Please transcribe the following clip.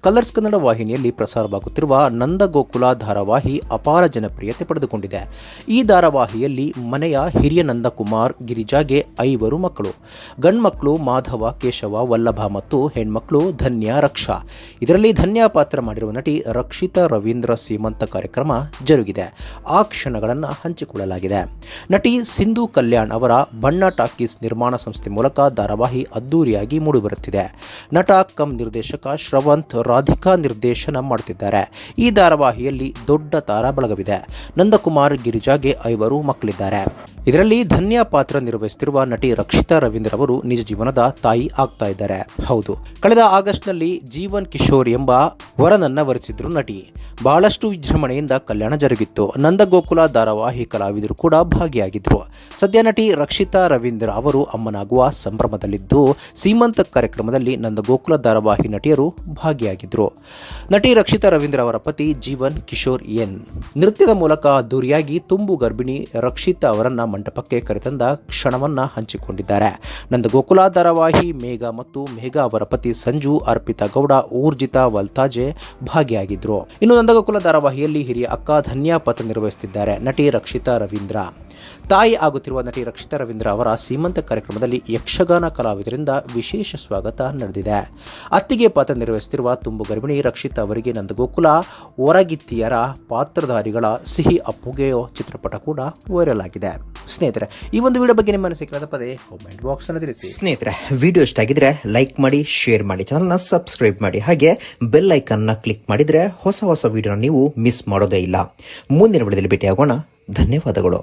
Colours Kannada ವಾಹಿನಿಯಲ್ಲಿ ಪ್ರಸಾರವಾಗುತ್ತಿರುವ ನಂದಗೋಕುಲ ಧಾರಾವಾಹಿ ಅಪಾರ ಜನಪ್ರಿಯತೆ ಪಡೆದುಕೊಂಡಿದೆ. ಈ ಧಾರಾವಾಹಿಯಲ್ಲಿ ಮನೆಯ ಹಿರಿಯ ನಂದಕುಮಾರ್ ಗಿರಿಜಾಗೆ 5 ಮಕ್ಕಳು. ಗಂಡ್ಮಕ್ಕಳು ಮಾಧವ, ಕೇಶವ, ವಲ್ಲಭ ಮತ್ತು ಹೆಣ್ಮಕ್ಳು ಧನ್ಯ, ರಕ್ಷಾ. ಇದರಲ್ಲಿ ಧನ್ಯ ಪಾತ್ರ ಮಾಡಿರುವ ನಟಿ ರಕ್ಷಿತಾ ರವೀಂದ್ರ ಸೀಮಂತ ಕಾರ್ಯಕ್ರಮ ಜರುಗಿದೆ. ಆ ಕ್ಷಣಗಳನ್ನು ಹಂಚಿಕೊಳ್ಳಲಾಗಿದೆ. ನಟಿ ಸಿಂಧು ಕಲ್ಯಾಣ್ ಅವರ ಬಣ್ಣ ಟಾಕೀಸ್ ನಿರ್ಮಾಣ ಸಂಸ್ಥೆ ಮೂಲಕ ಧಾರಾವಾಹಿ ಅದ್ದೂರಿಯಾಗಿ ಮೂಡಿಬರುತ್ತಿದೆ. ನಟ ಕಮ್ ನಿರ್ದೇಶಕ ಶ್ರವಂತ್ ರಾಧಿಕಾ ನಿರ್ದೇಶನ ಮಾಡುತ್ತಿದ್ದಾರೆ. ಈ ಧಾರಾವಾಹಿಯಲ್ಲಿ ದೊಡ್ಡ ತಾರಾ ಬಳಗವಿದೆ. ನಂದಕುಮಾರ್ ಗಿರಿಜಾಗೆ 5 ಮಕ್ಕಳಿದ್ದಾರೆ. ಇದರಲ್ಲಿ ಧನ್ಯ ಪಾತ್ರ ನಿರ್ವಹಿಸುತ್ತಿರುವ ನಟಿ ರಕ್ಷಿತಾ ರವೀಂದ್ರ ಅವರು ನಿಜ ಜೀವನದ ತಾಯಿ ಆಗ್ತಾ ಇದ್ದಾರೆ. ಹೌದು, ಕಳೆದ ಆಗಸ್ಟ್ನಲ್ಲಿ ಜೀವನ್ ಕಿಶೋರ್ ಎಂಬ ವರನನ್ನ ವರಿಸಿದ್ರು ನಟಿ. ಬಹಳಷ್ಟು ವಿಜೃಂಭಣೆಯಿಂದ ಕಲ್ಯಾಣ ಜರುಗಿತ್ತು. ನಂದಗೋಕುಲ ಧಾರಾವಾಹಿ ಕಲಾವಿದರು ಕೂಡ ಭಾಗಿಯಾಗಿದ್ರು. ಸದ್ಯ ನಟಿ ರಕ್ಷಿತಾ ರವೀಂದ್ರ ಅವರು ಅಮ್ಮನಾಗುವ ಸಂಭ್ರಮದಲ್ಲಿದ್ದು ಸೀಮಂತ ಕಾರ್ಯಕ್ರಮದಲ್ಲಿ ನಂದಗೋಕುಲ ಧಾರಾವಾಹಿ ನಟಿಯರು ಭಾಗಿಯಾಗಿದ್ರು. ನಟಿ ರಕ್ಷಿತಾ ರವೀಂದ್ರ ಅವರ ಪತಿ ಜೀವನ್ ಕಿಶೋರ್ ನೃತ್ಯದ ಮೂಲಕ ಅದ್ದೂರಿಯಾಗಿ ತುಂಬು ಗರ್ಭಿಣಿ ರಕ್ಷಿತಾ ಅವರನ್ನ ಮಂಟಪಕ್ಕೆ ಕರೆತಂದ ಕ್ಷಣವನ್ನ ಹಂಚಿಕೊಂಡಿದ್ದಾರೆ. ನಂದಗೋಕುಲ ಧಾರಾವಾಹಿ ಮೇಘಾ ಅವರ ಪತಿ ಸಂಜು, ಅರ್ಪಿತಾ ಗೌಡ, ಊರ್ಜಿತಾ ವಲ್ತಾಜೆ ಭಾಗಿಯಾಗಿದ್ರು. ಇನ್ನು ನಂದಗೋಕುಲ ಧಾರಾವಾಹಿಯಲ್ಲಿ ಹಿರಿಯ ಅಕ್ಕ ಧನ್ಯ ಪಾತ್ರ ನಿರ್ವಹಿಸುತ್ತಿದ್ದಾರೆ ನಟಿ ರಕ್ಷಿತಾ ರವೀಂದ್ರ. ತಾಯಿ ಆಗುತ್ತಿರುವ ನಟಿ ರಕ್ಷಿತಾ ರವೀಂದ್ರ ಅವರ ಸೀಮಂತ ಕಾರ್ಯಕ್ರಮದಲ್ಲಿ ಯಕ್ಷಗಾನ ಕಲಾವಿದರಿಂದ ವಿಶೇಷ ಸ್ವಾಗತ ನಡೆದಿದೆ. ಅತ್ತಿಗೆ ಪಾತ್ರ ನಿರ್ವಹಿಸುತ್ತಿರುವ ತುಂಬು ಗರ್ಭಿಣಿ ರಕ್ಷಿತಾ ಅವರಿಗೆ ನಂದಗೋಕುಲ ಹೊರಗಿತ್ತಿಯರ ಪಾತ್ರಧಾರಿಗಳ ಸಿಹಿ ಅಪ್ಪುಗೆಯೋ ಚಿತ್ರಪಟ ಕೂಡ ವೈರಲ್ ಆಗಿದೆ. ಸ್ನೇಹಿತರೆ, ಈ ಒಂದು ವಿಡಿಯೋ ಬಗ್ಗೆ ನಿಮ್ಮ ಅನಿಸಿಕೆ ಪದೇ ಕಾಮೆಂಟ್ ಬಾಕ್ಸ್ ಅನ್ನು ತಿಳಿಸಿ. ಸ್ನೇಹಿತರೆ, ವಿಡಿಯೋ ಇಷ್ಟ ಆಗಿದ್ರೆ ಲೈಕ್ ಮಾಡಿ, ಶೇರ್ ಮಾಡಿ, ಚಾನಲ್ನ ಸಬ್ಸ್ಕ್ರೈಬ್ ಮಾಡಿ, ಹಾಗೆ ಬೆಲ್ ಐಕನ್ನ ಕ್ಲಿಕ್ ಮಾಡಿದ್ರೆ ಹೊಸ ವಿಡಿಯೋನ ನೀವು ಮಿಸ್ ಮಾಡೋದೇ ಇಲ್ಲ. ಮುಂದಿನ ವಿಡಿಯೋದಲ್ಲಿ ಭೇಟಿಯಾಗೋಣ. ಧನ್ಯವಾದಗಳು.